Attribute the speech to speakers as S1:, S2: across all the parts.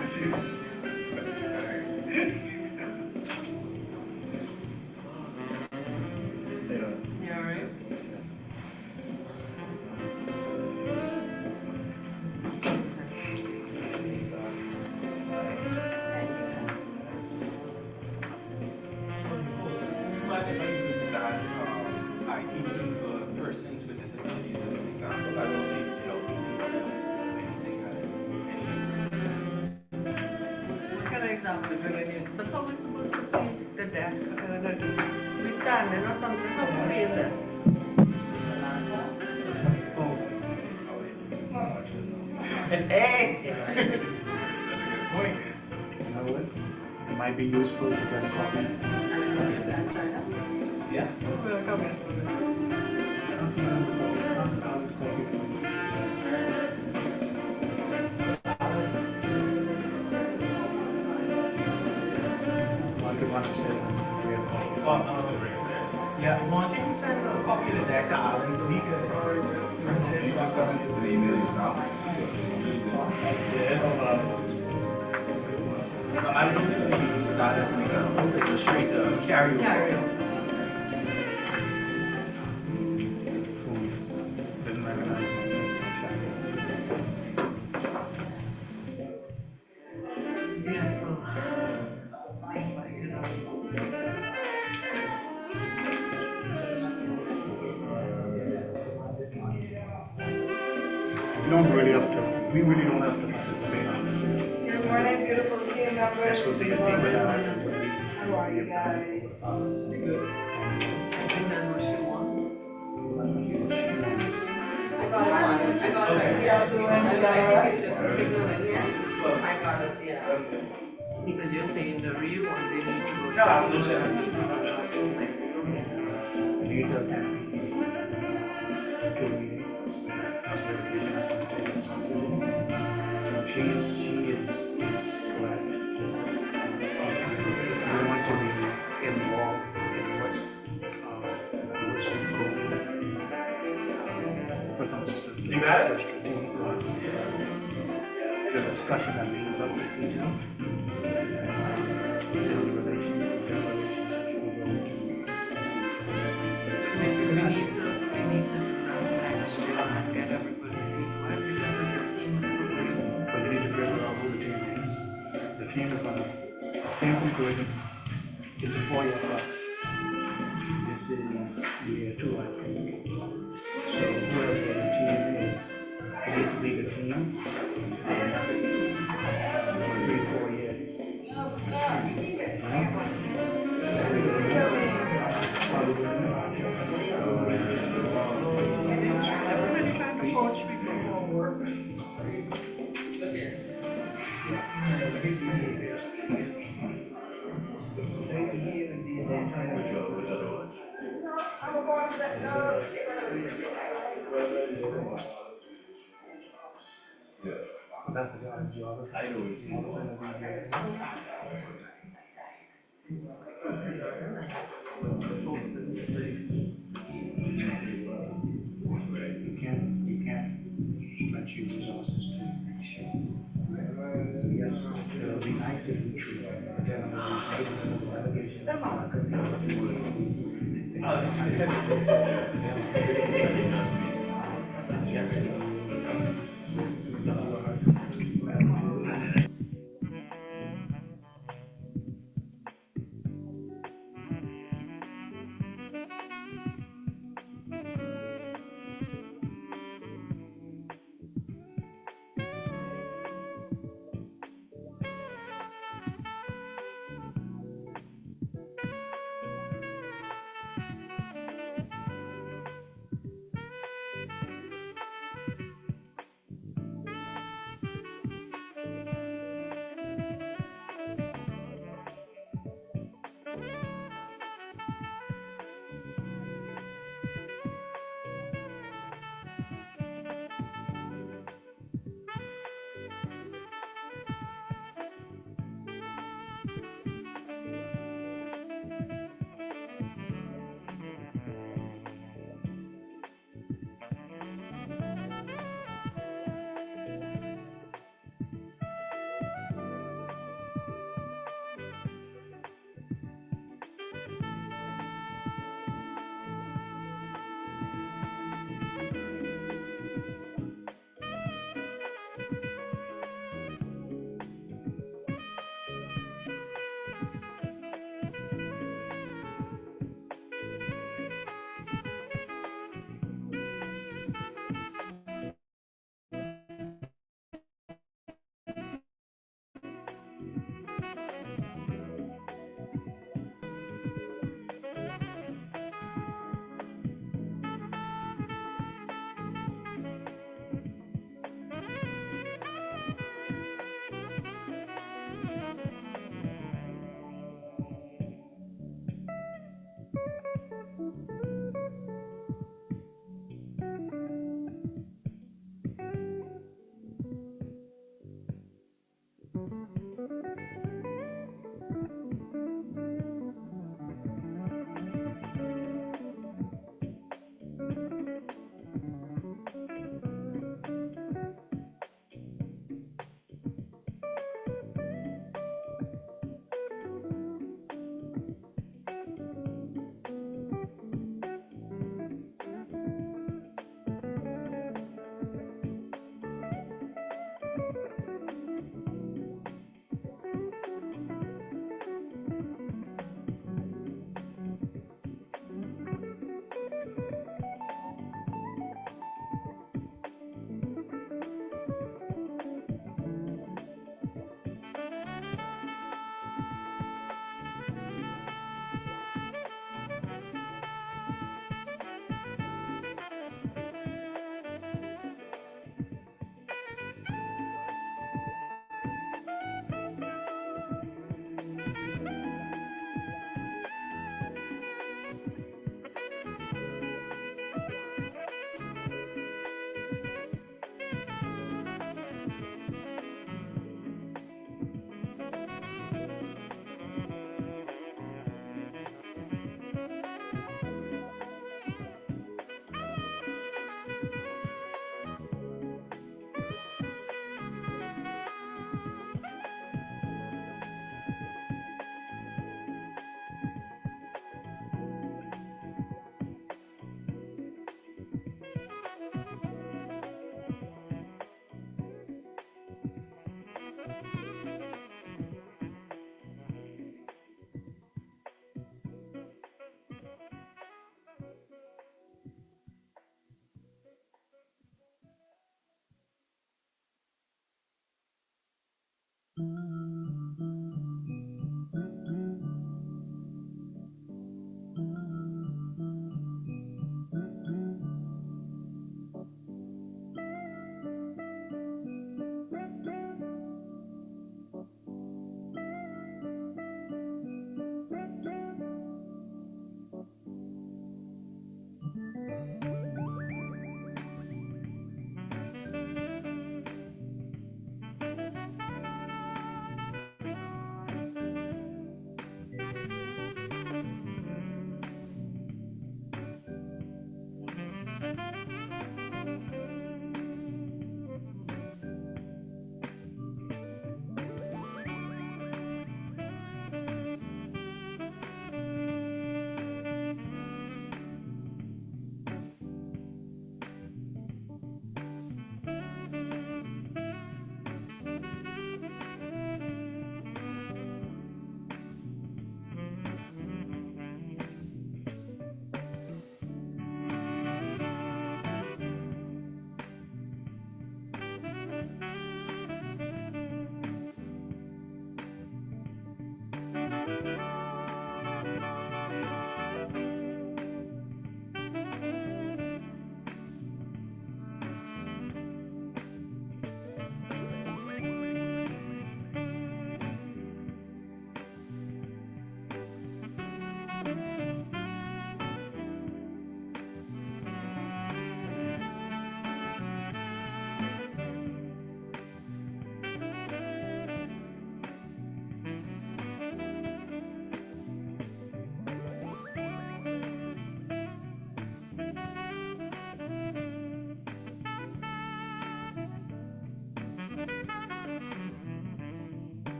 S1: You all right?
S2: But if I use that ICT for persons with disabilities as an example, I will take LPDs or anything
S1: What kind of example do you use? But how are we supposed to see the deck? We standing or something? How are we seeing this?
S2: Hey! That's a good point.
S3: You know what? It might be useful to just copy.
S2: Yeah.
S1: We'll come in.
S2: Yeah, Mark, can you send a copy of the deck to Alan so he could
S4: You can send me the email just now.
S2: I was only going to use that as an example to illustrate the carryover.
S1: Carry on.
S3: Didn't recognize
S1: Yeah, so.
S3: We don't really have to, we really don't have to participate on this.
S5: Good morning, beautiful team members.
S3: This will be a thing without.
S5: How are you guys?
S1: I think that's what she wants.
S5: I got it. Yeah, so when you got it.
S1: I got it, yeah. Because you're saying the real one, they need to go to Mexico.
S3: Later than pieces. 2 meetings. She is glad. I want to be involved in what's going on.
S2: You got it?
S3: The discussion that leads up to season. Build relationship.
S1: We need to actually get everybody's feedback because of the team is so great.
S3: But you need to figure out who the team is. The team is gonna, team is going to, it's a 4-year process. This is year 2, I think. So whoever the team is, they need to be the team. And that's for 3-4 years.
S1: Everybody trying to coach people for work.
S3: That's the guy's job. I know it's you can't stretch your resources too much. Yes, it'll be nice if we treat them, but then the allegation is not going to be. Yes.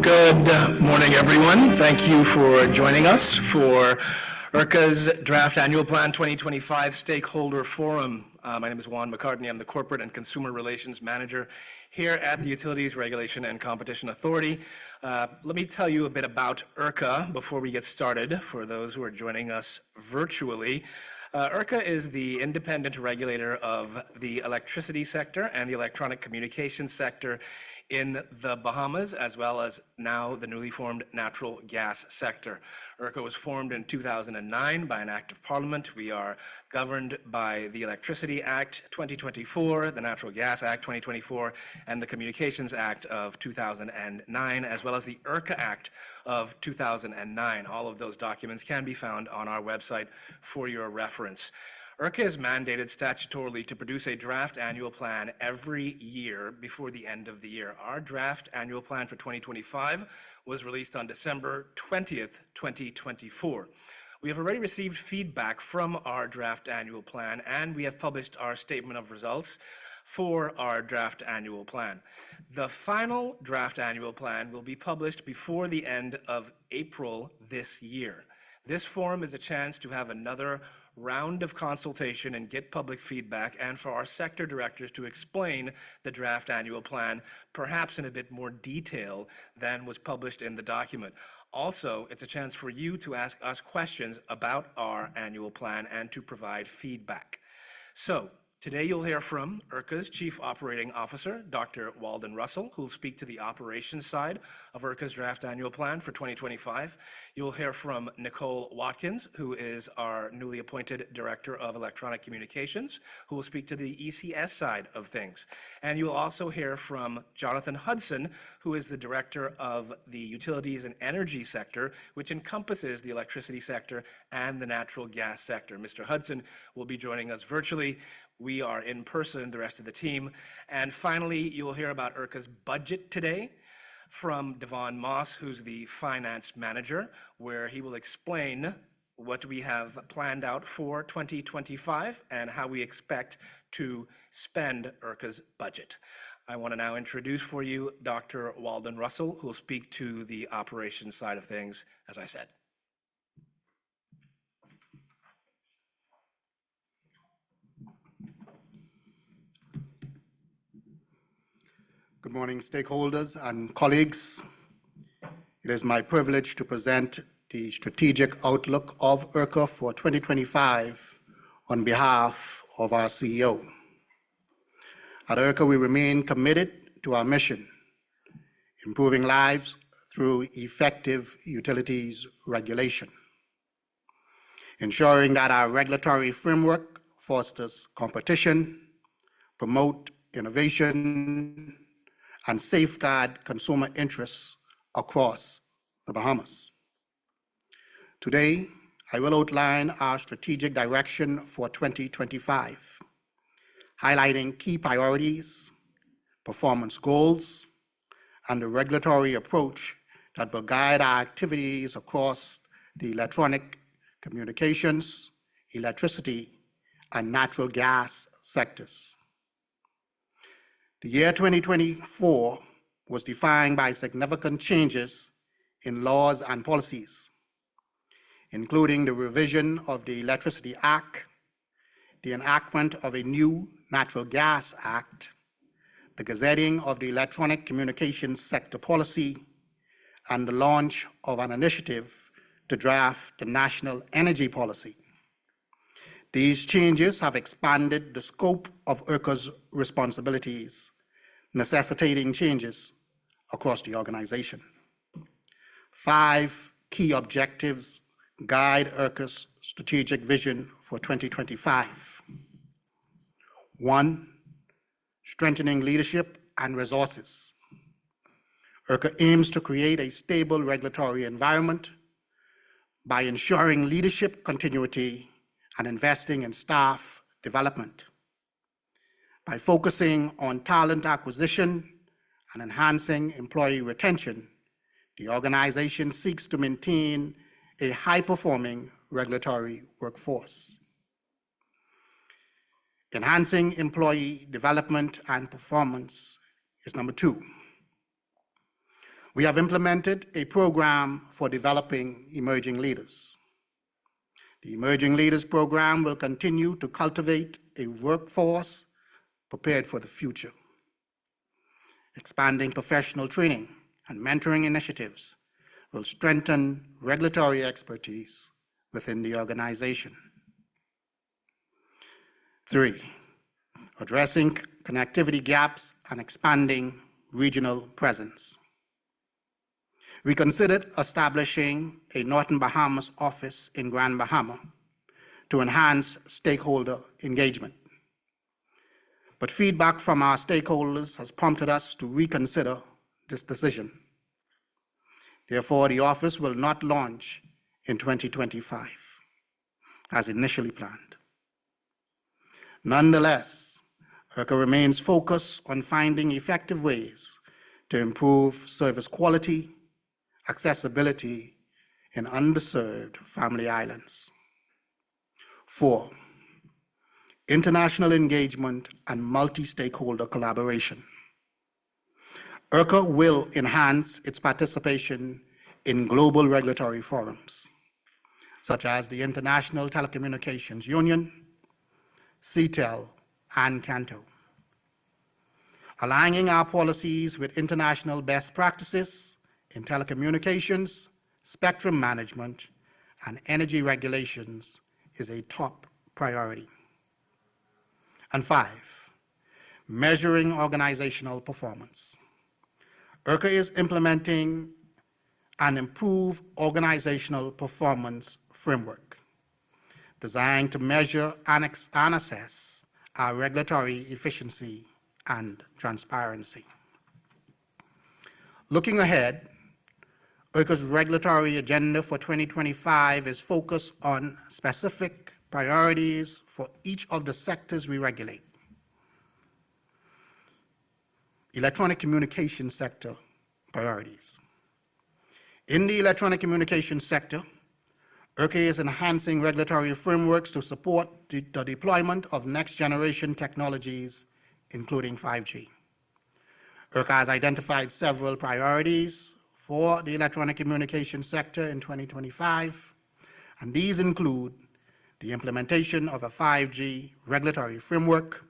S6: Good morning, everyone. Thank you for joining us for URCA's Draft Annual Plan 2025 Stakeholder Forum. My name is Juan McCartney. I'm the Corporate and Consumer Relations Manager here at the Utilities Regulation and Competition Authority. Let me tell you a bit about URCA before we get started for those who are joining us virtually. URCA is the independent regulator of the electricity sector and the electronic communications sector in the Bahamas, as well as now the newly formed natural gas sector. URCA was formed in 2009 by an act of parliament. We are governed by the Electricity Act 2024, the Natural Gas Act 2024, and the Communications Act of 2009, as well as the URCA Act of 2009. All of those documents can be found on our website for your reference. URCA is mandated statutorily to produce a draft annual plan every year before the end of the year. Our draft annual plan for 2025 was released on December 20th, 2024. We have already received feedback from our draft annual plan, and we have published our statement of results for our draft annual plan. The final draft annual plan will be published before the end of April this year. This forum is a chance to have another round of consultation and get public feedback, and for our sector directors to explain the draft annual plan, perhaps in a bit more detail than was published in the document. Also, it's a chance for you to ask us questions about our annual plan and to provide feedback. So, today you'll hear from URCA's Chief Operating Officer, Dr. Walden Russell, who will speak to the operations side of URCA's draft annual plan for 2025. You'll hear from Nicole Watkins, who is our newly appointed Director of Electronic Communications, who will speak to the ECS side of things. And you will also hear from Jonathan Hudson, who is the Director of the Utilities and Energy sector, which encompasses the electricity sector and the natural gas sector. Mr. Hudson will be joining us virtually. We are in person, the rest of the team. And finally, you'll hear about URCA's budget today from Devon Moss, who's the finance manager, where he will explain what we have planned out for 2025 and how we expect to spend URCA's budget. I want to now introduce for you Dr. Walden Russell, who will speak to the operations side of things, as I said.
S7: Good morning, stakeholders and colleagues. It is my privilege to present the strategic outlook of URCA for 2025 on behalf of our CEO. At URCA, we remain committed to our mission, improving lives through effective utilities regulation, ensuring that our regulatory framework fosters competition, promote innovation, and safeguard consumer interests across the Bahamas. Today, I will outline our strategic direction for 2025, highlighting key priorities, performance goals, and the regulatory approach that will guide our activities across the electronic communications, electricity, and natural gas sectors. The year 2024 was defined by significant changes in laws and policies, including the revision of the Electricity Act, the enactment of a new Natural Gas Act, the gazetting of the Electronic Communications Sector Policy, and the launch of an initiative to draft the National Energy Policy. These changes have expanded the scope of URCA's responsibilities, necessitating changes across the organization. 5 key objectives guide URCA's strategic vision for 2025. 1, strengthening leadership and resources. URCA aims to create a stable regulatory environment by ensuring leadership continuity and investing in staff development. By focusing on talent acquisition and enhancing employee retention, the organization seeks to maintain a high-performing regulatory workforce. Enhancing employee development and performance is number 2. We have implemented a program for developing emerging leaders. The Emerging Leaders Program will continue to cultivate a workforce prepared for the future. Expanding professional training and mentoring initiatives will strengthen regulatory expertise within the organization. 3, addressing connectivity gaps and expanding regional presence. We considered establishing a Northern Bahamas office in Grand Bahama to enhance stakeholder engagement. But feedback from our stakeholders has prompted us to reconsider this decision. Therefore, the office will not launch in 2025, as initially planned. Nonetheless, URCA remains focused on finding effective ways to improve service quality, accessibility, in underserved family islands. 4, international engagement and multi-stakeholder collaboration. URCA will enhance its participation in global regulatory forums, such as the International Telecommunications Union, CTEL, and CANTO, aligning our policies with international best practices in telecommunications, spectrum management, and energy regulations is a top priority. And 5, measuring organizational performance. URCA is implementing an improved organizational performance framework designed to measure and assess our regulatory efficiency and transparency. Looking ahead, URCA's regulatory agenda for 2025 is focused on specific priorities for each of the sectors we regulate. Electronic communications sector priorities. In the electronic communications sector, URCA is enhancing regulatory frameworks to support the deployment of next-generation technologies, including 5G. URCA has identified several priorities for the electronic communications sector in 2025, and these include the implementation of a 5G regulatory framework,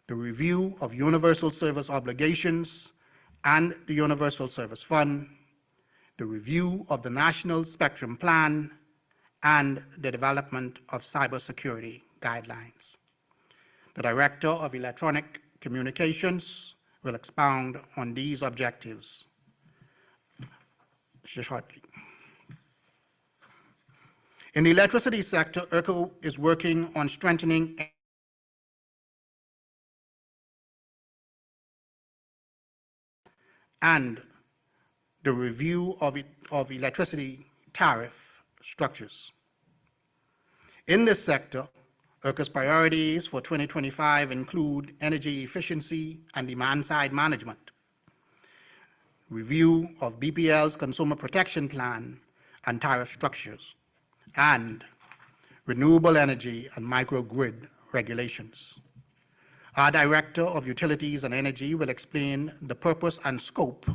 S7: the review of universal service obligations and the Universal Service Fund, the review of the National Spectrum Plan, and the development of cybersecurity guidelines. The Director of Electronic Communications will expound on these objectives shortly. In the electricity sector, URCA is working on strengthening and the review of electricity tariff structures. In this sector, URCA's priorities for 2025 include energy efficiency and demand-side management, review of BPL's consumer protection plan and tariff structures, and renewable energy and microgrid regulations. Our Director of Utilities and Energy will explain the purpose and scope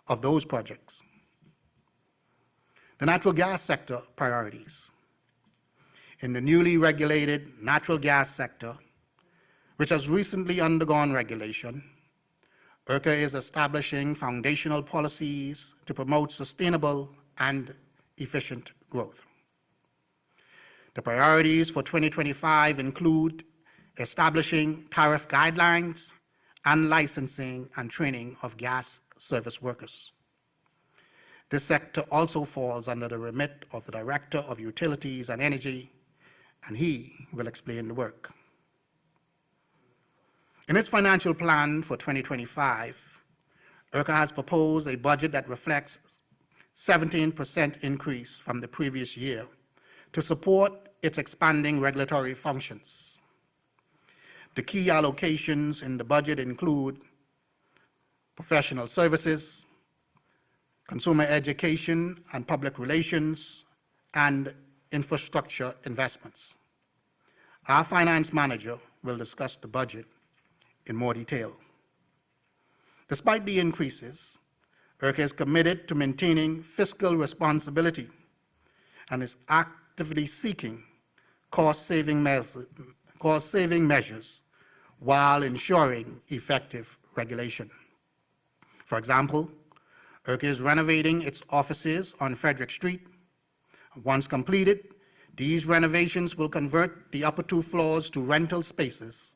S7: of those projects. The natural gas sector priorities. In the newly regulated natural gas sector, which has recently undergone regulation, URCA is establishing foundational policies to promote sustainable and efficient growth. The priorities for 2025 include establishing tariff guidelines and licensing and training of gas service workers. This sector also falls under the remit of the Director of Utilities and Energy, and he will explain the work. In its financial plan for 2025, URCA has proposed a budget that reflects 17% increase from the previous year to support its expanding regulatory functions. The key allocations in the budget include professional services, consumer education and public relations, and infrastructure investments. Our finance manager will discuss the budget in more detail. Despite the increases, URCA is committed to maintaining fiscal responsibility and is actively seeking cost-saving measures while ensuring effective regulation. For example, URCA is renovating its offices on Frederick Street. Once completed, these renovations will convert the upper 2 floors to rental spaces,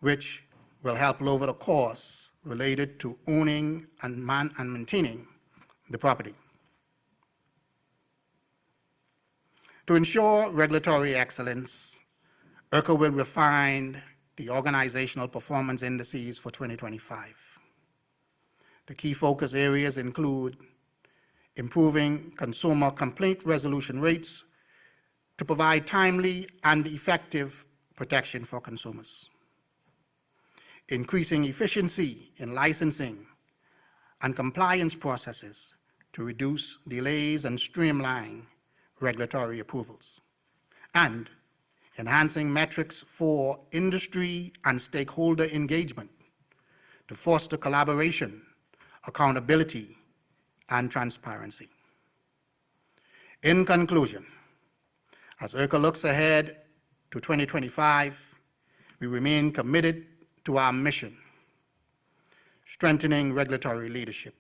S7: which will help lower the costs related to owning and maintaining the property. To ensure regulatory excellence, URCA will refine the organizational performance indices for 2025. The key focus areas include improving consumer complaint resolution rates to provide timely and effective protection for consumers, increasing efficiency in licensing and compliance processes to reduce delays and streamline regulatory approvals, and enhancing metrics for industry and stakeholder engagement to foster collaboration, accountability, and transparency. In conclusion, as URCA looks ahead to 2025, we remain committed to our mission, strengthening regulatory leadership,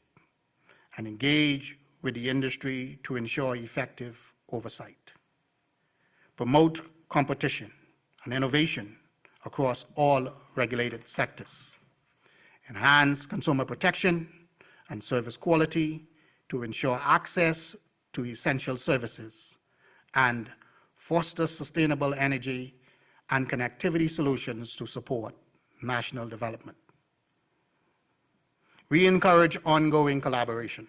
S7: and engage with the industry to ensure effective oversight, promote competition and innovation across all regulated sectors, enhance consumer protection and service quality to ensure access to essential services, and foster sustainable energy and connectivity solutions to support national development. We encourage ongoing collaboration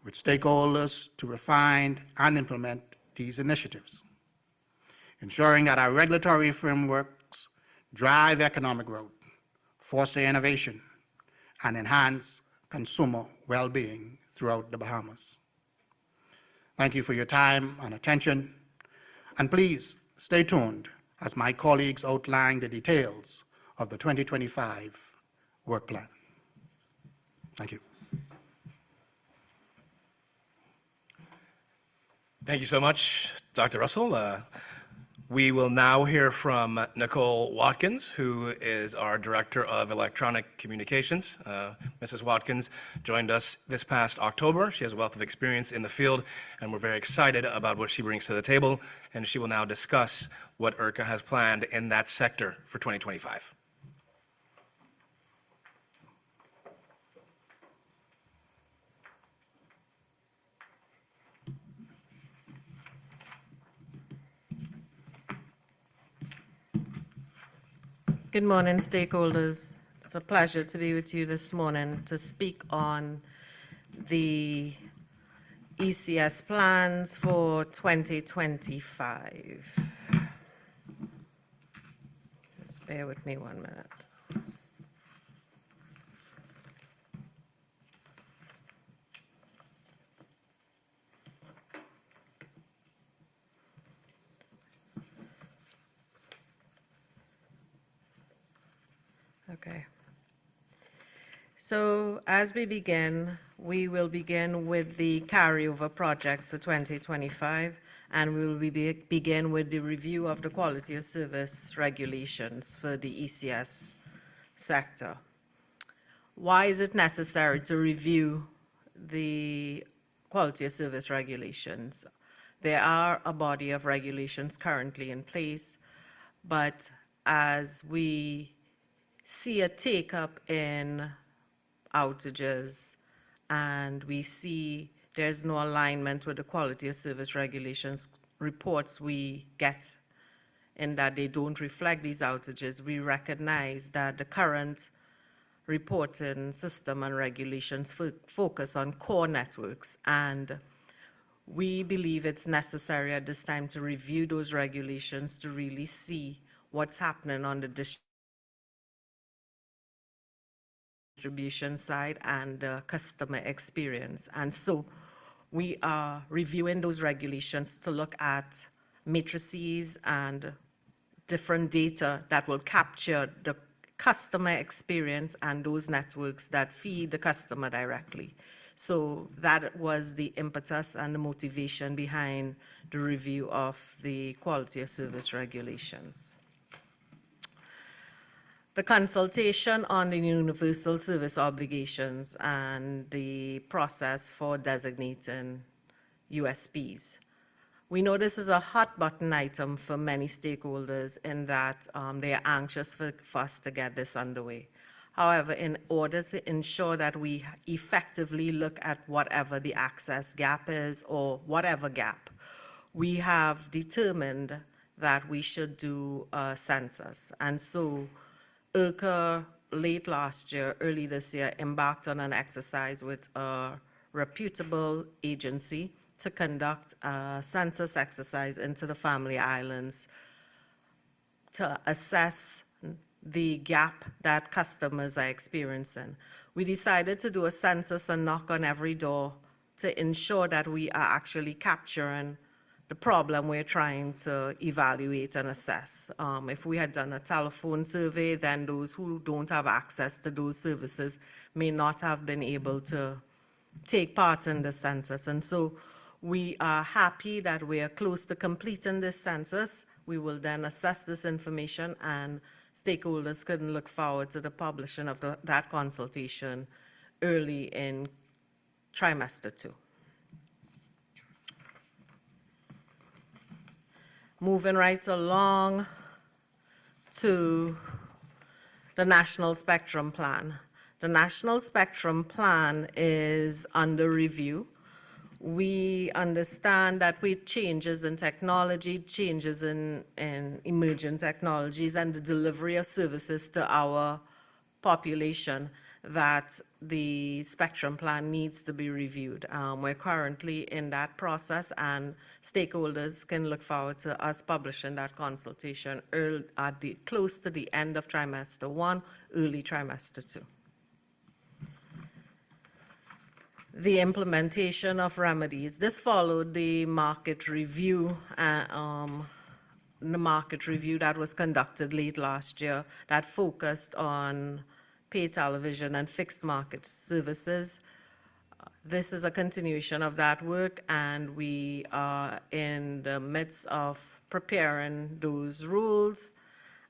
S7: with stakeholders to refine and implement these initiatives, ensuring that our regulatory frameworks drive economic growth, foster innovation, and enhance consumer well-being throughout the Bahamas. Thank you for your time and attention, and please stay tuned as my colleagues outline the details of the 2025 work plan. Thank you.
S6: Thank you so much, Dr. Russell. We will now hear from Nicole Watkins, who is our Director of Electronic Communications. Mrs. Watkins joined us this past October. She has a wealth of experience in the field, and we're very excited about what she brings to the table, and she will now discuss what URCA has planned in that sector for 2025.
S1: Good morning, stakeholders. It's a pleasure to be with you this morning to speak on the ECS plans for 2025. Just bear with me 1 minute. Okay. So as we begin, we will begin with the carryover projects for 2025, and we will begin with the review of the quality of service regulations for the ECS sector. Why is it necessary to review the quality of service regulations? There are a body of regulations currently in place, but as we see a take-up in outages, and we see there's no alignment with the quality of service regulations reports we get, in that they don't reflect these outages, we recognize that the current reporting system and regulations focus on core networks, and we believe it's necessary at this time to review those regulations to really see what's happening on the distribution side and customer experience. And so we are reviewing those regulations to look at matrices and different data that will capture the customer experience and those networks that feed the customer directly. So that was the impetus and the motivation behind the review of the quality of service regulations. The consultation on the universal service obligations and the process for designating USPs. We know this is a hot button item for many stakeholders in that they are anxious for us to get this underway. However, in order to ensure that we effectively look at whatever the access gap is or whatever gap, we have determined that we should do a census. And so URCA late last year, early this year, embarked on an exercise with a reputable agency to conduct a census exercise into the Family Islands to assess the gap that customers are experiencing. We decided to do a census and knock on every door to ensure that we are actually capturing the problem we're trying to evaluate and assess. If we had done a telephone survey, then those who don't have access to those services may not have been able to take part in the census. And so we are happy that we are close to completing this census. We will then assess this information, and stakeholders can look forward to the publishing of that consultation early in trimester 2. Moving right along to the National Spectrum Plan. The National Spectrum Plan is under review. We understand that with changes in technology, changes in emerging technologies, and the delivery of services to our population, that the spectrum plan needs to be reviewed. We're currently in that process, and stakeholders can look forward to us publishing that consultation close to the end of trimester 1, early trimester 2. The implementation of remedies. This followed the market review, that was conducted late last year that focused on pay television and fixed market services. This is a continuation of that work, and we are in the midst of preparing those rules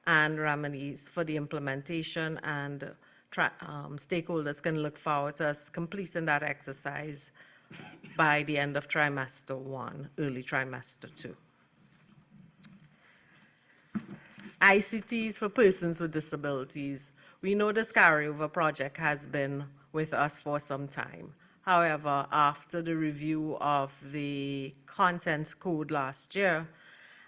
S1: and remedies for the implementation, and stakeholders can look forward to us completing that exercise by the end of trimester 1, early trimester 2. ICTs for persons with disabilities. We know this carryover project has been with us for some time. However, after the review of the contents code last year,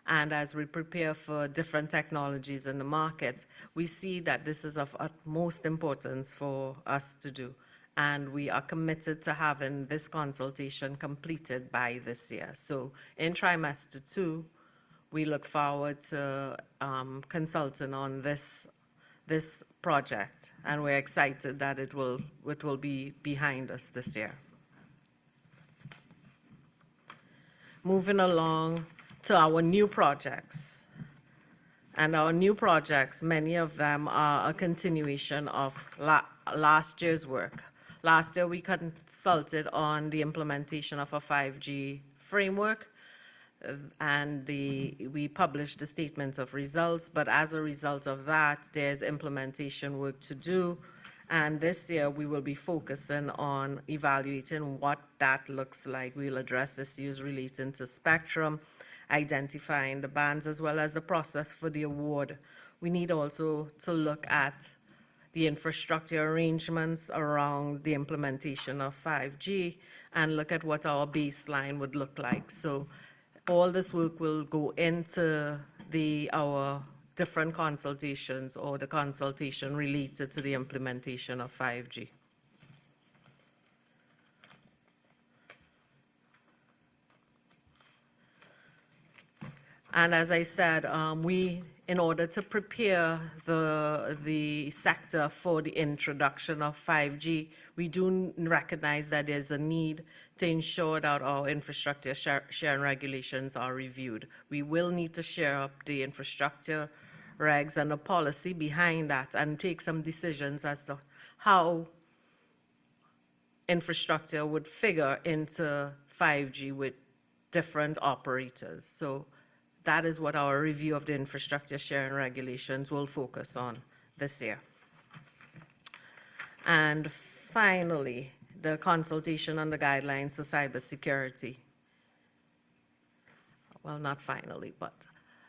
S1: and as we prepare for different technologies in the market, we see that this is of utmost importance for us to do. And we are committed to having this consultation completed by this year. So in trimester 2, we look forward to consulting on this project, and we're excited that it will be behind us this year. Moving along to our new projects. And our new projects, many of them are a continuation of last year's work. Last year, we consulted on the implementation of a 5G framework, and we published the statements of results, but as a result of that, there's implementation work to do. And this year, we will be focusing on evaluating what that looks like. We'll address issues relating to spectrum, identifying the bands, as well as the process for the award. We need also to look at the infrastructure arrangements around the implementation of 5G and look at what our baseline would look like. So all this work will go into our different consultations, or the consultation related to the implementation of 5G. And as I said, in order to prepare the sector for the introduction of 5G, we do recognize that there's a need to ensure that our infrastructure sharing regulations are reviewed. We will need to share up the infrastructure regs and the policy behind that, and take some decisions as to how infrastructure would figure into 5G with different operators. So that is what our review of the infrastructure sharing regulations will focus on this year. And finally, the consultation on the guidelines for cybersecurity. Well, not finally, but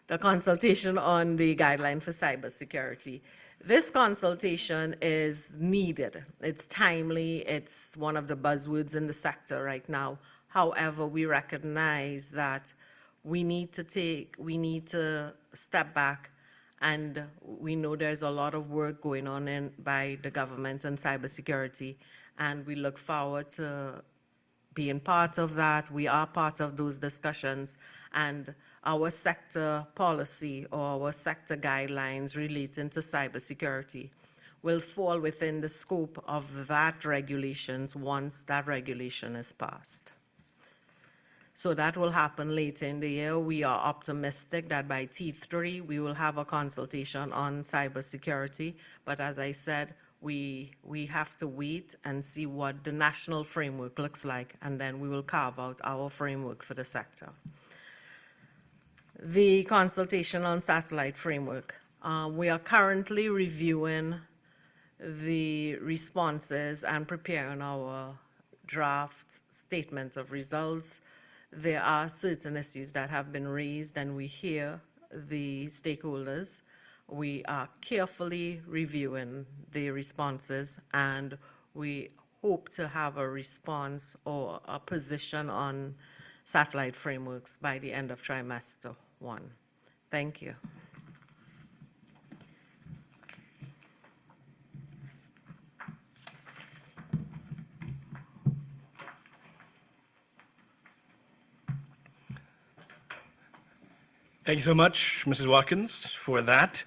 S1: the consultation on the guideline for cybersecurity. This consultation is needed. It's timely. It's one of the buzzwords in the sector right now. However, we recognize that we need to step back, and we know there's a lot of work going on by the government on cybersecurity, and we look forward to being part of that. We are part of those discussions, and our sector policy or our sector guidelines relating to cybersecurity will fall within the scope of that regulations once that regulation is passed. So that will happen later in the year. We are optimistic that by T3, we will have a consultation on cybersecurity. But as I said, we have to wait and see what the national framework looks like, and then we will carve out our framework for the sector. The consultation on satellite framework. We are currently reviewing the responses and preparing our draft statement of results. There are certain issues that have been raised, and we hear the stakeholders. We are carefully reviewing the responses, and we hope to have a response or a position on satellite frameworks by the end of trimester 1. Thank you.
S6: Thank you so much, Mrs. Watkins, for that.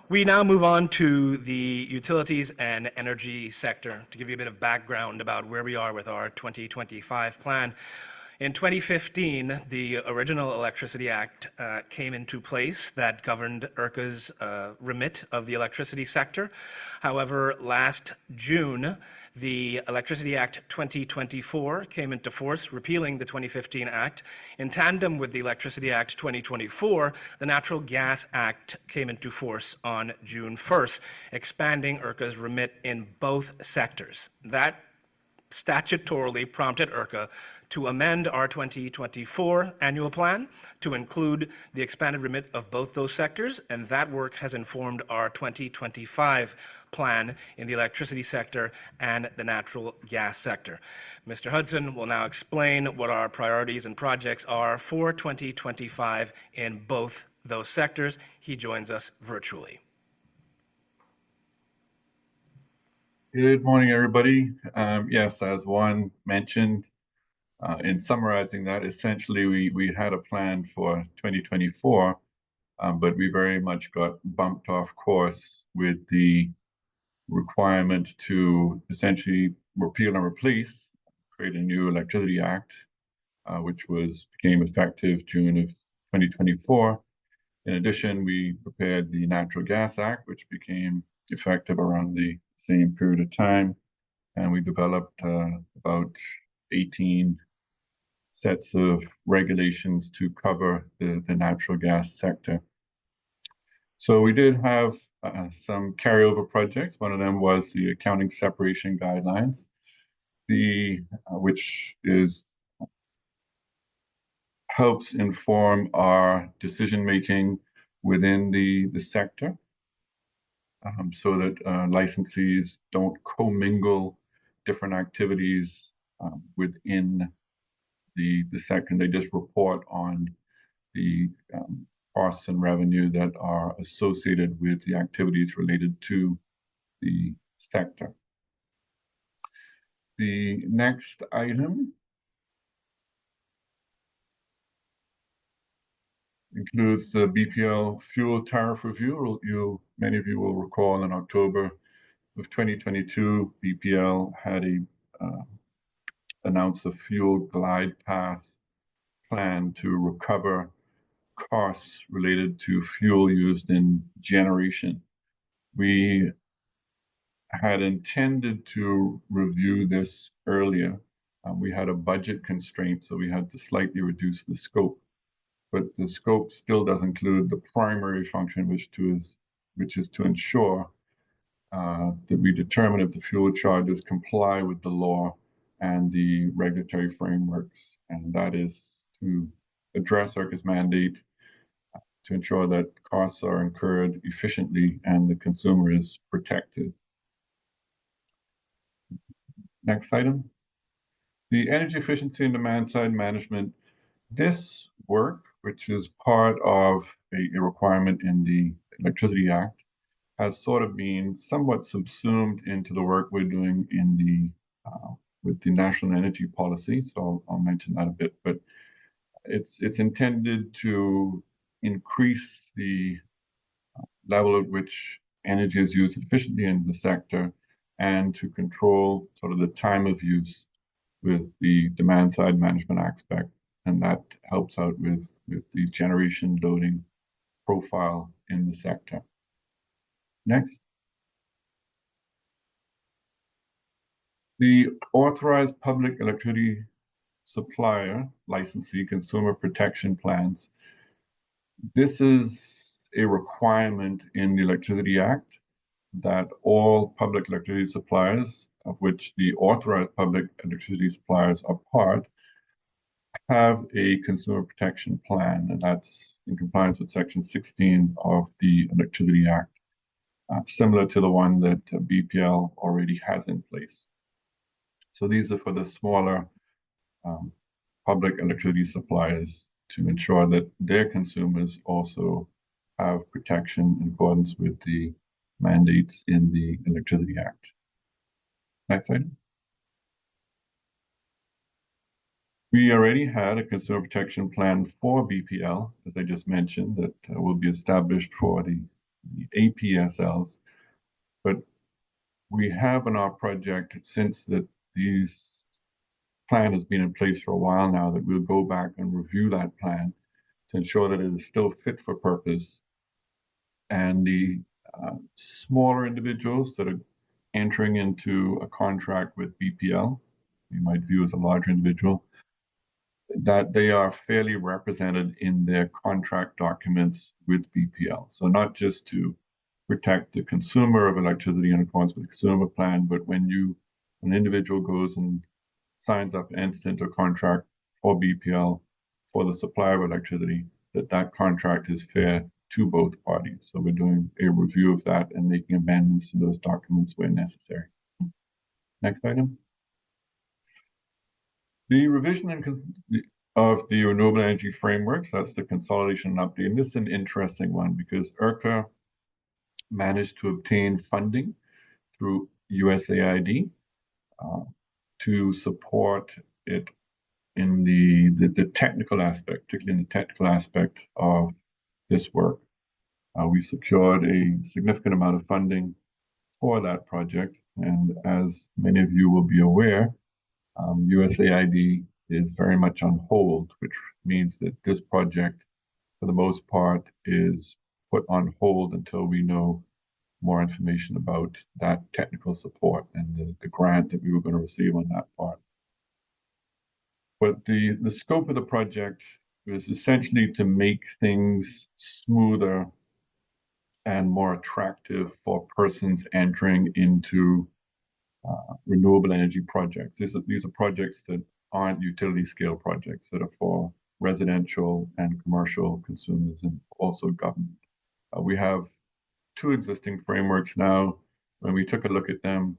S6: We now move on to the utilities and energy sector to give you a bit of background about where we are with our 2025 plan. In 2015, the original Electricity Act came into place that governed URCA's remit of the electricity sector. However, last June, the Electricity Act 2024 came into force, repealing the 2015 Act. In tandem with the Electricity Act 2024, the Natural Gas Act came into force on June 1st, expanding URCA's remit in both sectors. That statutorily prompted URCA to amend our 2024 annual plan to include the expanded remit of both those sectors, and that work has informed our 2025 plan in the electricity sector and the natural gas sector. Mr. Hudson will now explain what our priorities and projects are for 2025 in both those sectors. He joins us virtually.
S8: Good morning, everybody. Yes, as Juan mentioned, in summarizing that, essentially we had a plan for 2024, but we very much got bumped off course with the requirement to essentially repeal and replace, create a new Electricity Act, which became effective June of 2024. In addition, we prepared the Natural Gas Act, which became effective around the same period of time, and we developed about 18 sets of regulations to cover the natural gas sector. So we did have some carryover projects. One of them was the accounting separation guidelines, which helps inform our decision-making within the sector, so that licensees don't commingle different activities within the sector. They just report on the costs and revenue that are associated with the activities related to the sector. The next item includes the BPL fuel tariff review. Many of you will recall in October of 2022, BPL had announced a fuel glide path plan to recover costs related to fuel used in generation. We had intended to review this earlier. We had a budget constraint, so we had to slightly reduce the scope. But the scope still does include the primary function, which is to ensure that we determine if the fuel charges comply with the law and the regulatory frameworks, and that is to address URCA's mandate to ensure that costs are incurred efficiently and the consumer is protected. Next item. The energy efficiency and demand side management. This work, which is part of a requirement in the Electricity Act, has sort of been somewhat subsumed into the work we're doing in with the National Energy Policy. So I'll mention that a bit, but it's intended to increase the level at which energy is used efficiently in the sector and to control sort of the time of use with the demand side management aspect. And that helps out with the generation loading profile in the sector. Next. The authorized public electricity supplier licensee consumer protection plans. This is a requirement in the Electricity Act that all public electricity suppliers, of which the authorized public electricity suppliers are part, have a consumer protection plan, and that's in compliance with Section 16 of the Electricity Act, similar to the one that BPL already has in place. So these are for the smaller public electricity suppliers to ensure that their consumers also have protection in accordance with the mandates in the Electricity Act. Next item. We already had a consumer protection plan for BPL, as I just mentioned, that will be established for the APSLs. But we have in our project, since that these plan has been in place for a while now, that we'll go back and review that plan to ensure that it is still fit for purpose. And the smaller individuals that are entering into a contract with BPL, you might view as a larger individual, that they are fairly represented in their contract documents with BPL. So not just to protect the consumer of electricity in accordance with the consumer plan, but when an individual goes and signs up and enters into a contract for BPL for the supply of electricity, that contract is fair to both parties. So we're doing a review of that and making amendments to those documents where necessary. Next item. The revision of the renewable energy frameworks, that's the consolidation and update. And this is an interesting one because URCA managed to obtain funding through USAID to support it in the technical aspect, particularly in the technical aspect of this work. We secured a significant amount of funding for that project. And as many of you will be aware, USAID is very much on hold, which means that this project, for the most part, is put on hold until we know more information about that technical support and the grant that we were going to receive on that part. But the scope of the project was essentially to make things smoother and more attractive for persons entering into renewable energy projects. These are projects that aren't utility scale projects, that are for residential and commercial consumers and also government. We have two existing frameworks now. When we took a look at them,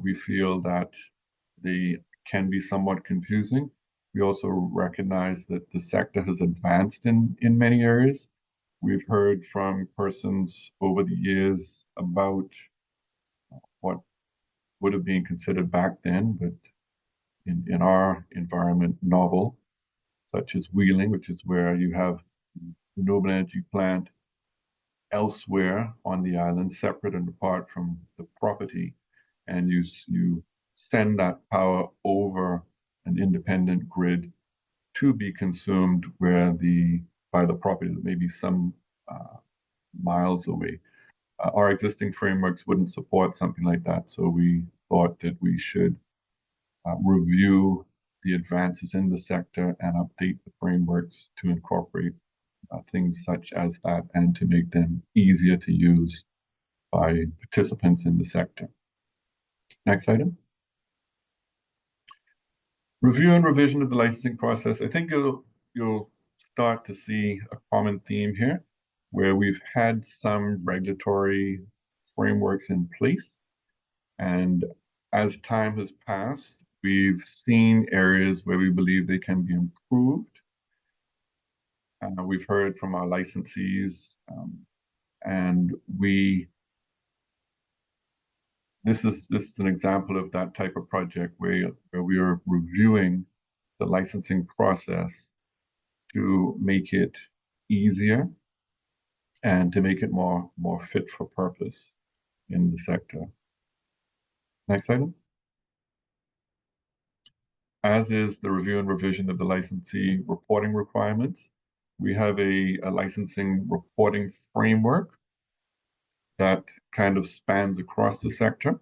S8: we feel that they can be somewhat confusing. We also recognize that the sector has advanced in many areas. We've heard from persons over the years about what would have been considered back then, but in our environment, novel, such as wheeling, which is where you have renewable energy plant elsewhere on the island, separate and apart from the property, and you send that power over an independent grid to be consumed by the property that may be some miles away. Our existing frameworks wouldn't support something like that, so we thought that we should review the advances in the sector and update the frameworks to incorporate things such as that and to make them easier to use by participants in the sector. Next item. Review and revision of the licensing process. I think you'll start to see a common theme here, where we've had some regulatory frameworks in place. And as time has passed, we've seen areas where we believe they can be improved. We've heard from our licensees, and this is an example of that type of project where we are reviewing the licensing process to make it easier and to make it more fit for purpose in the sector. Next item. As is the review and revision of the licensee reporting requirements, we have a licensing reporting framework that kind of spans across the sector.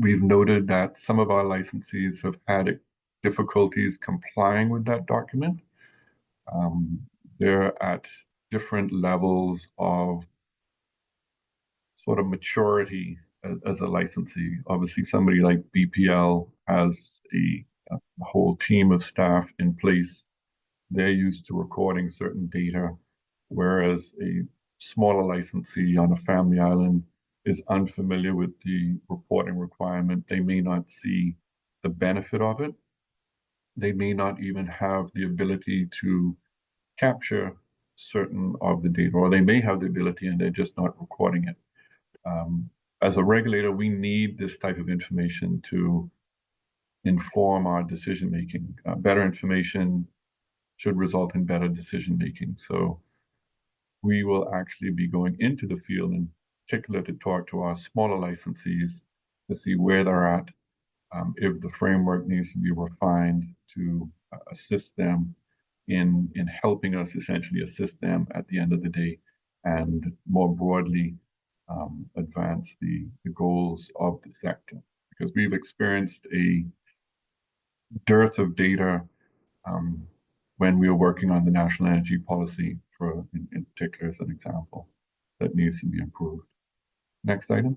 S8: We've noted that some of our licensees have had difficulties complying with that document. They're at different levels of sort of maturity as a licensee. Obviously, somebody like BPL has a whole team of staff in place. They're used to recording certain data, whereas a smaller licensee on a family island is unfamiliar with the reporting requirement. They may not see the benefit of it. They may not even have the ability to capture certain of the data, or they may have the ability and they're just not recording it. As a regulator, we need this type of information to inform our decision making. Better information should result in better decision making. So we will actually be going into the field in particular to talk to our smaller licensees to see where they're at, if the framework needs to be refined to assist them in helping us essentially assist them at the end of the day, and more broadly advance the goals of the sector. Because we've experienced a dearth of data when we were working on the national energy policy, in particular as an example, that needs to be improved. Next item.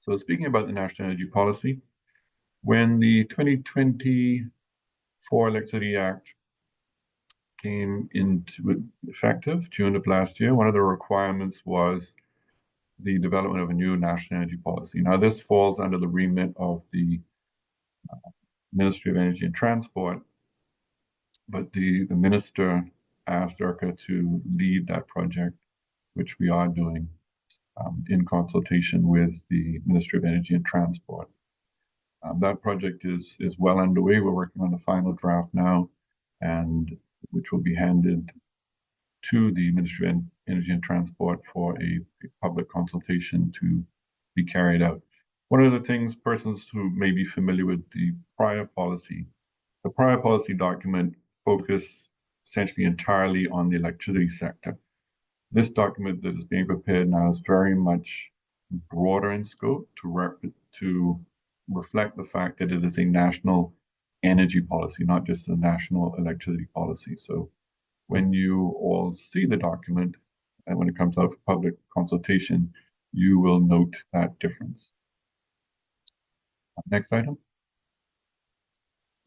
S8: So speaking about the national energy policy, when the 2024 Electricity Act came into effective June of last year, one of the requirements was the development of a new national energy policy. Now, this falls under the remit of the Ministry of Energy and Transport, but the minister asked URCA to lead that project, which we are doing in consultation with the Ministry of Energy and Transport. That project is well underway. We're working on the final draft now, and which will be handed to the Ministry of Energy and Transport for a public consultation to be carried out. One of the things, persons who may be familiar with the prior policy document focused essentially entirely on the electricity sector. This document that is being prepared now is very much broader in scope to reflect the fact that it is a national energy policy, not just a national electricity policy. So when you all see the document and when it comes out for public consultation, you will note that difference. Next item.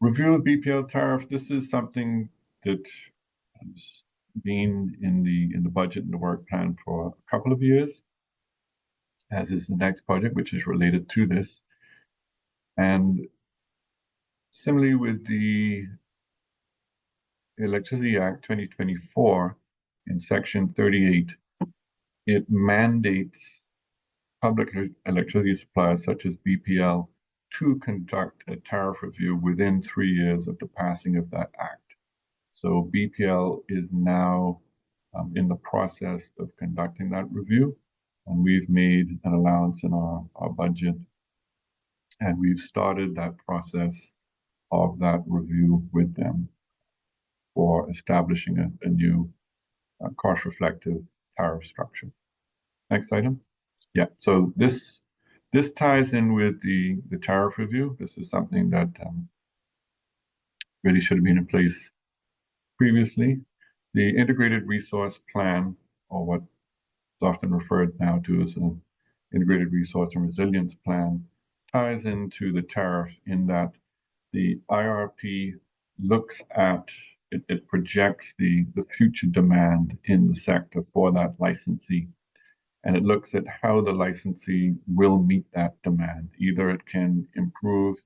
S8: Review of BPL tariff. This is something that has been in the budget and the work plan for a couple of years, as is the next project, which is related to this. And similarly with the Electricity Act 2024, in Section 38, it mandates public electricity suppliers such as BPL to conduct a tariff review within 3 years of the passing of that act. So BPL is now in the process of conducting that review, and we've made an allowance in our budget, and we've started that process of that review with them for establishing a new cost-reflective tariff structure. Next item. Yeah, so this ties in with the tariff review. This is something that really should have been in place previously. The integrated resource plan, or what is often referred now to as an integrated resource and resilience plan, ties into the tariff in that the IRP looks at, it projects the future demand in the sector for that licensee. And it looks at how the licensee will meet that demand. Either it can improve,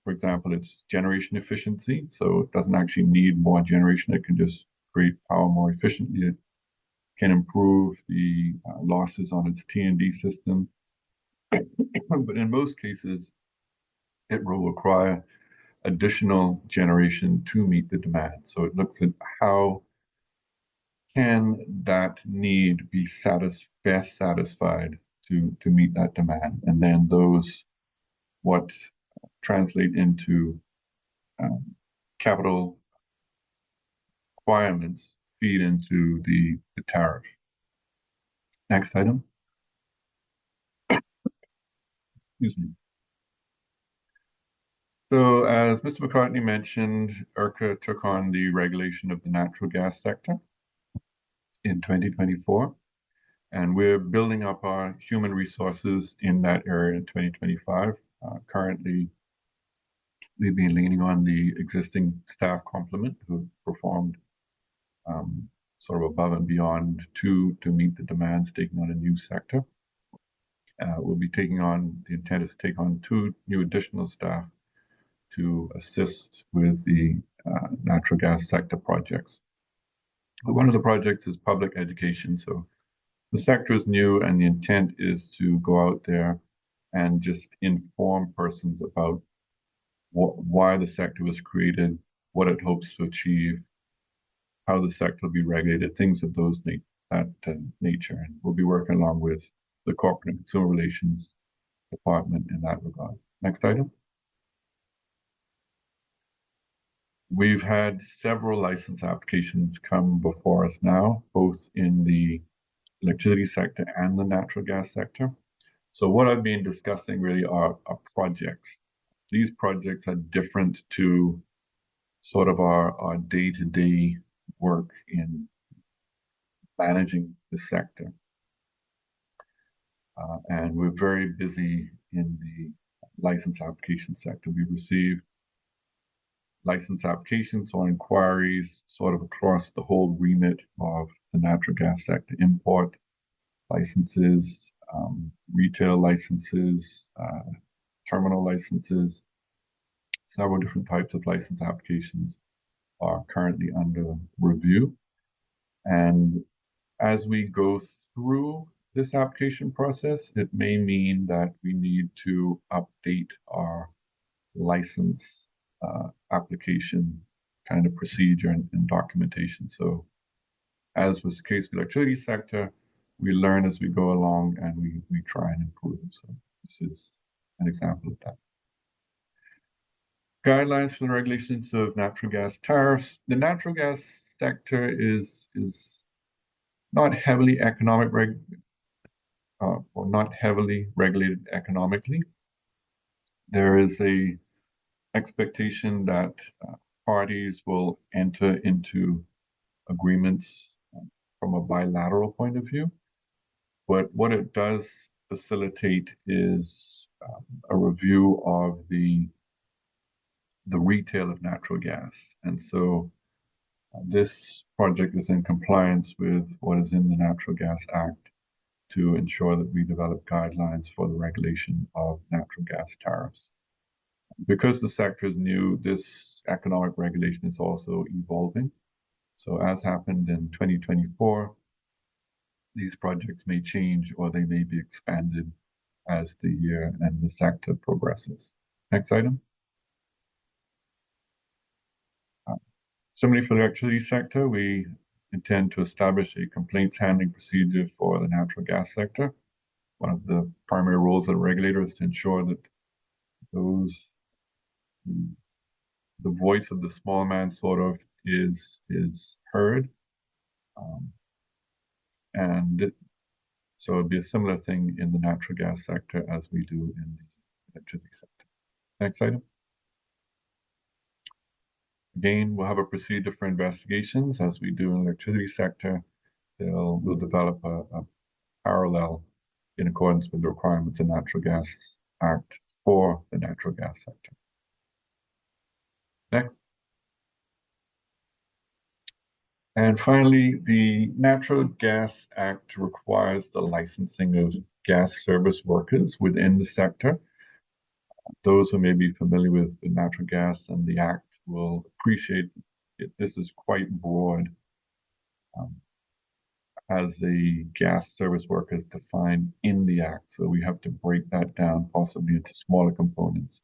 S8: for example, its generation efficiency, so it doesn't actually need more generation, it can just create power more efficiently. It can improve the losses on its T&D system. But in most cases, it will require additional generation to meet the demand. So it looks at how can that need be best satisfied to meet that demand, and then those what translate into capital requirements feed into the tariff. Next item. Excuse me. So as Mr. McCartney mentioned, URCA took on the regulation of the natural gas sector in 2024, and we're building up our human resources in that area in 2025. Currently, we've been leaning on the existing staff complement who performed sort of above and beyond to meet the demands, taking on a new sector. We'll be the intent is to take on 2 new additional staff to assist with the natural gas sector projects. One of the projects is public education. So the sector is new, and the intent is to go out there and just inform persons about why the sector was created, what it hopes to achieve, how the sector will be regulated, things of that nature. And we'll be working along with the Corporate and Consumer Relations Department in that regard. Next item. We've had several license applications come before us now, both in the electricity sector and the natural gas sector. So what I've been discussing really are projects. These projects are different to sort of our day-to-day work in managing the sector. And we're very busy in the license application sector. We receive license applications or inquiries sort of across the whole remit of the natural gas sector: import licenses, retail licenses, terminal licenses. Several different types of license applications are currently under review. And as we go through this application process, it may mean that we need to update our license application kind of procedure and documentation. So as was the case with the electricity sector, we learn as we go along, and we try and improve. So this is an example of that. Guidelines for the regulations of natural gas tariffs. The natural gas sector is not heavily not heavily regulated economically. There is a expectation that parties will enter into agreements from a bilateral point of view. But what it does facilitate is a review of the retail of natural gas. And so this project is in compliance with what is in the Natural Gas Act to ensure that we develop guidelines for the regulation of natural gas tariffs. Because the sector is new, this economic regulation is also evolving. So as happened in 2024, these projects may change or they may be expanded as the year and the sector progresses. Next item. Similarly, for the electricity sector, we intend to establish a complaints handling procedure for the natural gas sector. One of the primary roles of the regulator is to ensure that the voice of the small man sort of is heard. So it'd be a similar thing in the natural gas sector as we do in the electricity sector. Next item. Again, we'll have a procedure for investigations as we do in the electricity sector. We'll develop a parallel in accordance with the requirements of the Natural Gas Act for the natural gas sector. Next. And finally, the Natural Gas Act requires the licensing of gas service workers within the sector. Those who may be familiar with the natural gas and the Act will appreciate it. This is quite broad. As a gas service worker is defined in the Act, so we have to break that down possibly into smaller components.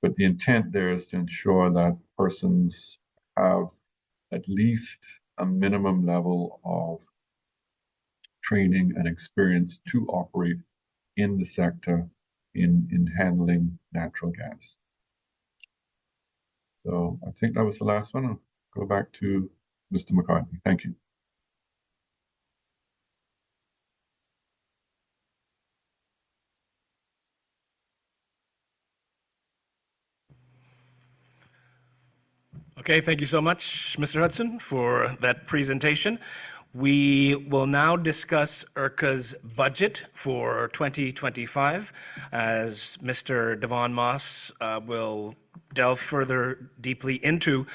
S8: But the intent there is to ensure that persons have at least a minimum level of training and experience to operate in the sector in handling natural gas. So I think that was the last one. I'll go back to Mr. McCartney. Thank you.
S6: Okay, thank you so much, Mr. Hudson, for that presentation. We will now discuss URCA's budget for 2025, as Mr. Devon Moss will delve further deeply into.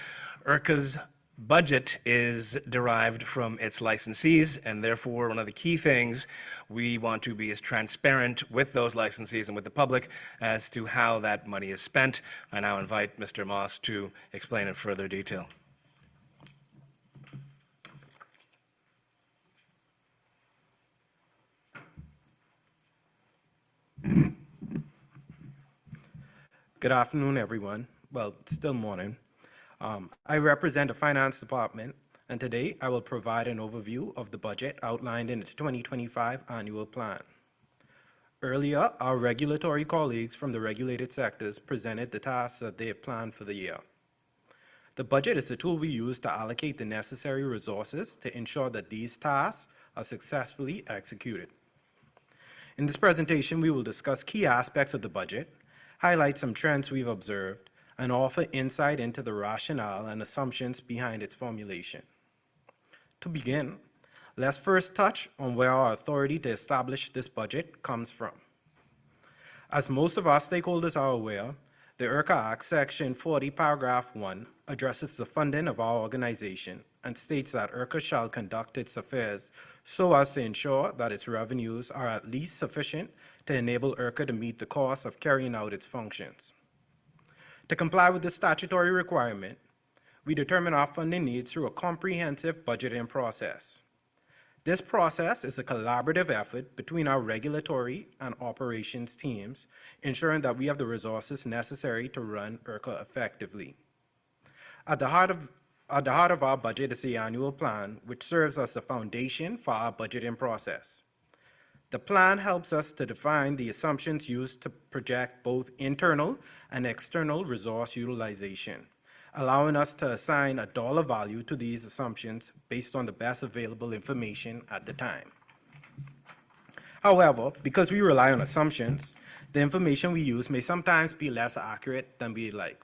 S6: URCA's budget is derived from its licensees, and therefore one of the key things we want to be as transparent with those licensees and with the public as to how that money is spent. I now invite Mr. Moss to explain in further detail.
S9: Good afternoon, everyone. Well, it's still morning. I represent the finance department, and today I will provide an overview of the budget outlined in the 2025 annual plan. Earlier, our regulatory colleagues from the regulated sectors presented the tasks that they have planned for the year. The budget is the tool we use to allocate the necessary resources to ensure that these tasks are successfully executed. In this presentation, we will discuss key aspects of the budget, highlight some trends we've observed, and offer insight into the rationale and assumptions behind its formulation. To begin, let's first touch on where our authority to establish this budget comes from. As most of our stakeholders are aware, the URCA Act Section 40, Paragraph 1 addresses the funding of our organization and states that URCA shall conduct its affairs so as to ensure that its revenues are at least sufficient to enable URCA to meet the cost of carrying out its functions. To comply with this statutory requirement, we determine our funding needs through a comprehensive budgeting process. This process is a collaborative effort between our regulatory and operations teams, ensuring that we have the resources necessary to run URCA effectively. At the heart of our budget is the annual plan, which serves as the foundation for our budgeting process. The plan helps us to define the assumptions used to project both internal and external resource utilization, allowing us to assign a dollar value to these assumptions based on the best available information at the time. However, because we rely on assumptions, the information we use may sometimes be less accurate than we'd like.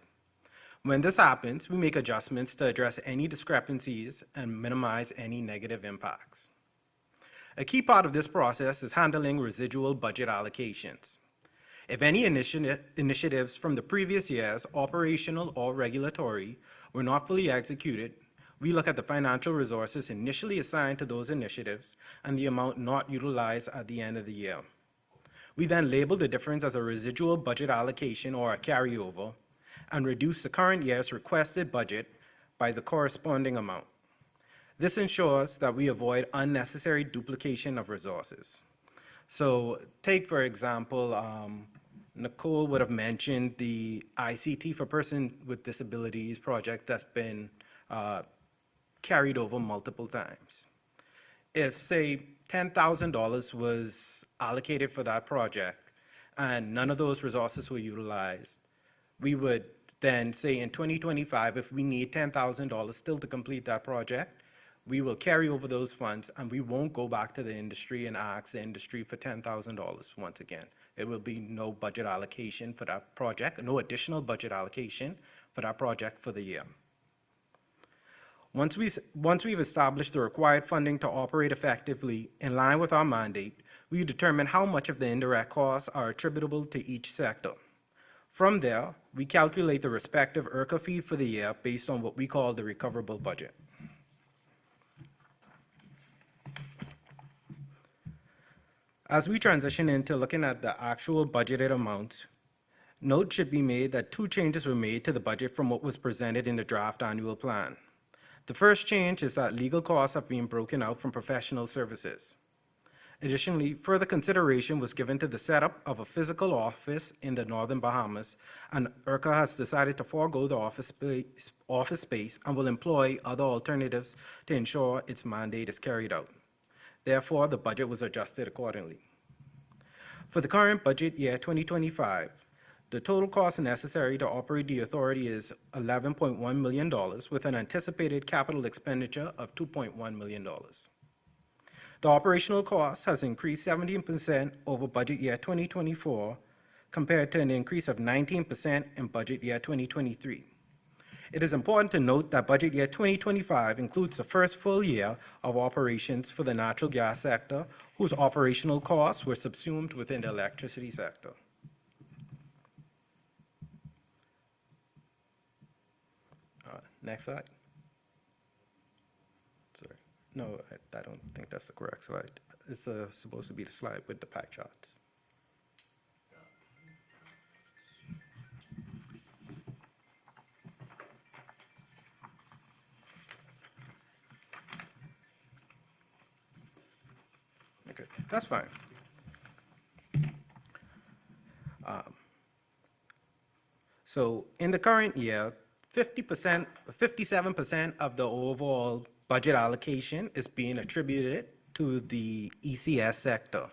S9: When this happens, we make adjustments to address any discrepancies and minimize any negative impacts. A key part of this process is handling residual budget allocations. If any initiatives from the previous years, operational or regulatory, were not fully executed, we look at the financial resources initially assigned to those initiatives and the amount not utilized at the end of the year. We then label the difference as a residual budget allocation or a carryover and reduce the current year's requested budget by the corresponding amount. This ensures that we avoid unnecessary duplication of resources. So take, for example, Nicole would have mentioned the ICT for Persons with Disabilities project that's been carried over multiple times. If, say, $10,000 was allocated for that project and none of those resources were utilized, we would then say in 2025, if we need $10,000 still to complete that project, we will carry over those funds and we won't go back to the industry and ask the industry for $10,000 once again. It will be no budget allocation for that project, no additional budget allocation for that project for the year. Once we've established the required funding to operate effectively in line with our mandate, we determine how much of the indirect costs are attributable to each sector. From there, we calculate the respective URCA fee for the year based on what we call the recoverable budget. As we transition into looking at the actual budgeted amounts, note should be made that two changes were made to the budget from what was presented in the draft annual plan. The first change is that legal costs have been broken out from professional services. Additionally, further consideration was given to the setup of a physical office in the northern Bahamas, and URCA has decided to forego the office space and will employ other alternatives to ensure its mandate is carried out. Therefore, the budget was adjusted accordingly. For the current budget year 2025, the total cost necessary to operate the authority is $11.1 million with an anticipated capital expenditure of $2.1 million. The operational cost has increased 17% over budget year 2024 compared to an increase of 19% in budget year 2023. It is important to note that budget year 2025 includes the first full year of operations for the natural gas sector, whose operational costs were subsumed within the electricity sector. Next slide. Sorry. No, I don't think that's the correct slide. It's supposed to be the slide with the pie charts. Okay, that's fine. So in the current year, 57% of the overall budget allocation is being attributed to the ECS sector.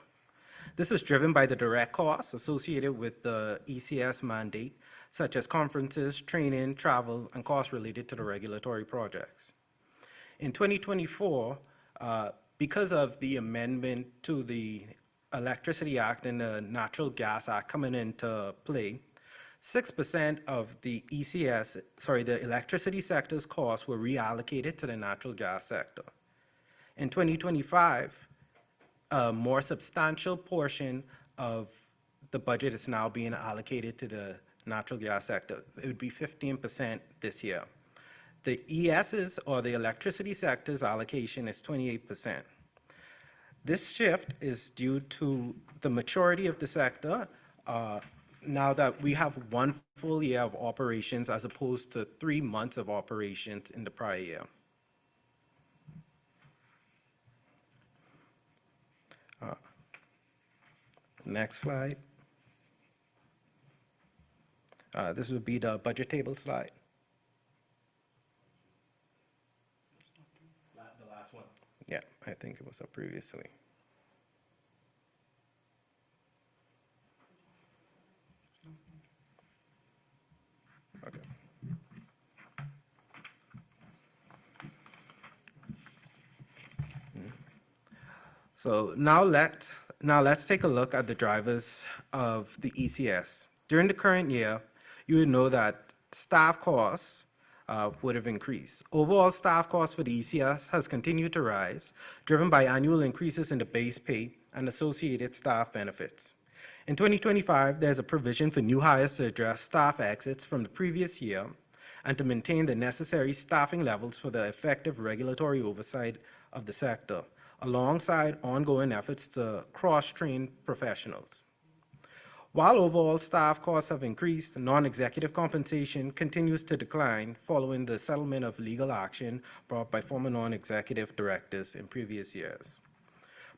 S9: This is driven by the direct costs associated with the ECS mandate, such as conferences, training, travel, and costs related to the regulatory projects. In 2024, because of the amendment to the Electricity Act and the Natural Gas Act coming into play, 6% of the the electricity sector's costs were reallocated to the natural gas sector. In 2025, a more substantial portion of the budget is now being allocated to the natural gas sector. It would be 15% this year. The ES's, or the electricity sector's, allocation is 28%. This shift is due to the maturity of the sector, now that we have one full year of operations as opposed to 3 months of operations in the prior year. Next slide. This would be the budget table slide. The last one. Yeah, I think it was up previously. Okay. So now let's take a look at the drivers of the ECS. During the current year, you would know that staff costs would have increased. Overall staff costs for the ECS has continued to rise, driven by annual increases in the base pay and associated staff benefits. In 2025, there's a provision for new hires to address staff exits from the previous year and to maintain the necessary staffing levels for the effective regulatory oversight of the sector, alongside ongoing efforts to cross-train professionals. While overall staff costs have increased, non-executive compensation continues to decline following the settlement of legal action brought by former non-executive directors in previous years.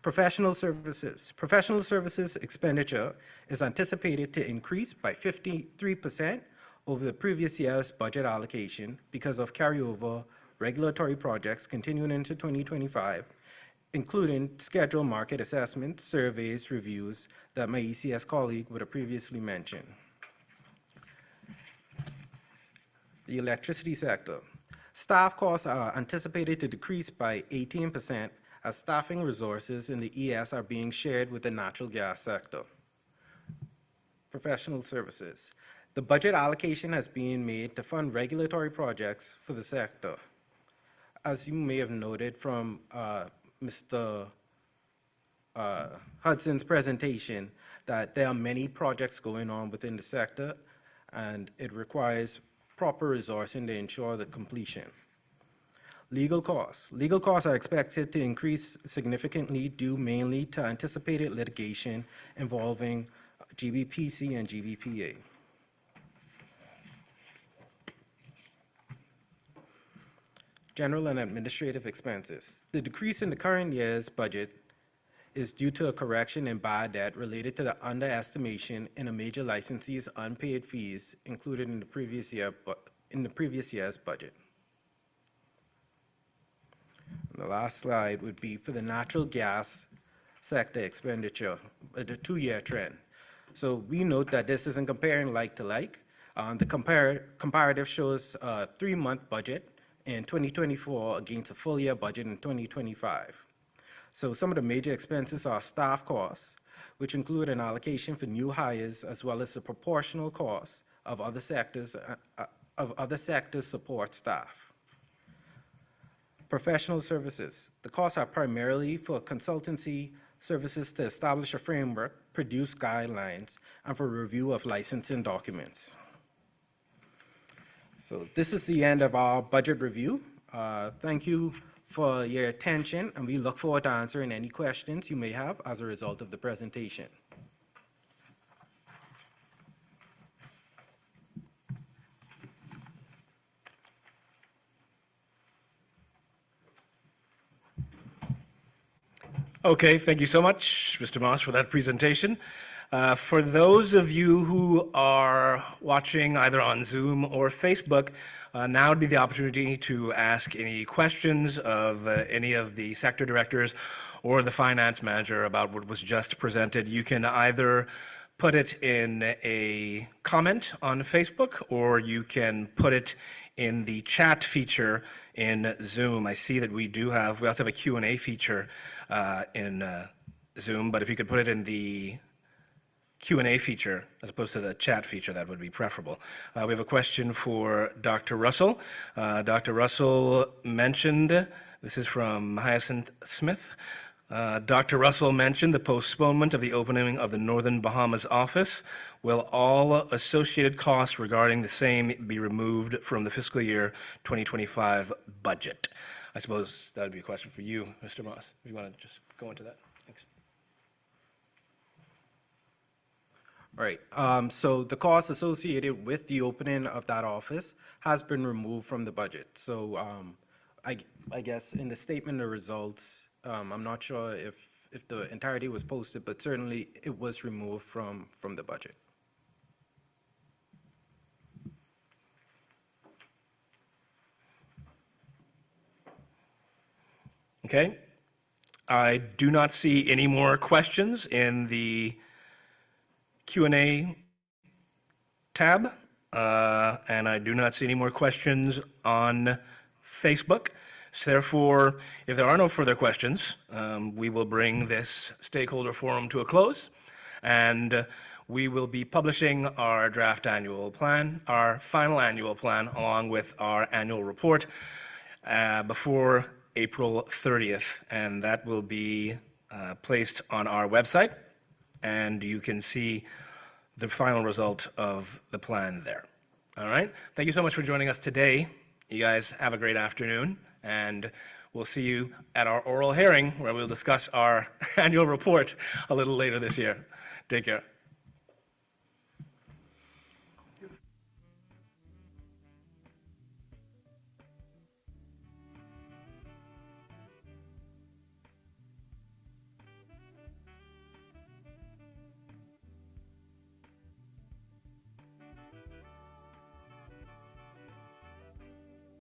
S9: Professional services expenditure is anticipated to increase by 53% over the previous year's budget allocation because of carryover regulatory projects continuing into 2025, including scheduled market assessments, surveys, reviews that my ECS colleague would have previously mentioned. The electricity sector. Staff costs are anticipated to decrease by 18% as staffing resources in the ES are being shared with the natural gas sector. Professional services. The budget allocation has been made to fund regulatory projects for the sector. As you may have noted from Mr. Hudson's presentation, that there are many projects going on within the sector, and it requires proper resourcing to ensure the completion. Legal costs. Legal costs are expected to increase significantly due mainly to anticipated litigation involving GBPC and GBPA. General and administrative expenses. The decrease in the current year's budget is due to a correction in bad debt related to the underestimation in a major licensee's unpaid fees included in the previous year's budget. The last slide would be for the natural gas sector expenditure, the 2-year trend. So we note that this isn't comparing like to like. The comparative shows a 3-month budget in 2024 against a full year budget in 2025. So some of the major expenses are staff costs, which include an allocation for new hires as well as the proportional costs of other sectors support staff. Professional services. The costs are primarily for consultancy services to establish a framework, produce guidelines, and for review of licensing documents. So this is the end of our budget review. Thank you for your attention, and we look forward to answering any questions you may have as a result of the presentation.
S6: Okay, thank you so much, Mr. Moss, for that presentation. For those of you who are watching either on Zoom or Facebook, now would be the opportunity to ask any questions of any of the sector directors or the finance manager about what was just presented. You can either put it in a comment on Facebook, or you can put it in the chat feature in Zoom. I see that we also have a Q&A feature in Zoom, but if you could put it in the Q&A feature as opposed to the chat feature, that would be preferable. We have a question for Dr. Russell. Dr. Russell mentioned, this is from Hyacinth Smith, Dr. Russell mentioned the postponement of the opening of the Northern Bahamas office. Will all associated costs regarding the same be removed from the fiscal year 2025 budget? I suppose that would be a question for you, Mr. Moss, if you want to just go into that. Thanks.
S9: All right, so the cost associated with the opening of that office has been removed from the budget. So I guess in the statement of results, I'm not sure if the entirety was posted, but certainly it was removed from the budget.
S6: Okay. I do not see any more questions in the Q&A tab, and I do not see any more questions on Facebook. So therefore, if there are no further questions, we will bring this stakeholder forum to a close, and we will be publishing our draft annual plan, our final annual plan, along with our annual report before April 30th, and that will be placed on our website, and you can see the final result of the plan there. All right? Thank you so much for joining us today. You guys have a great afternoon, and we'll see you at our oral hearing where we'll discuss our annual report a little later this year. Take care.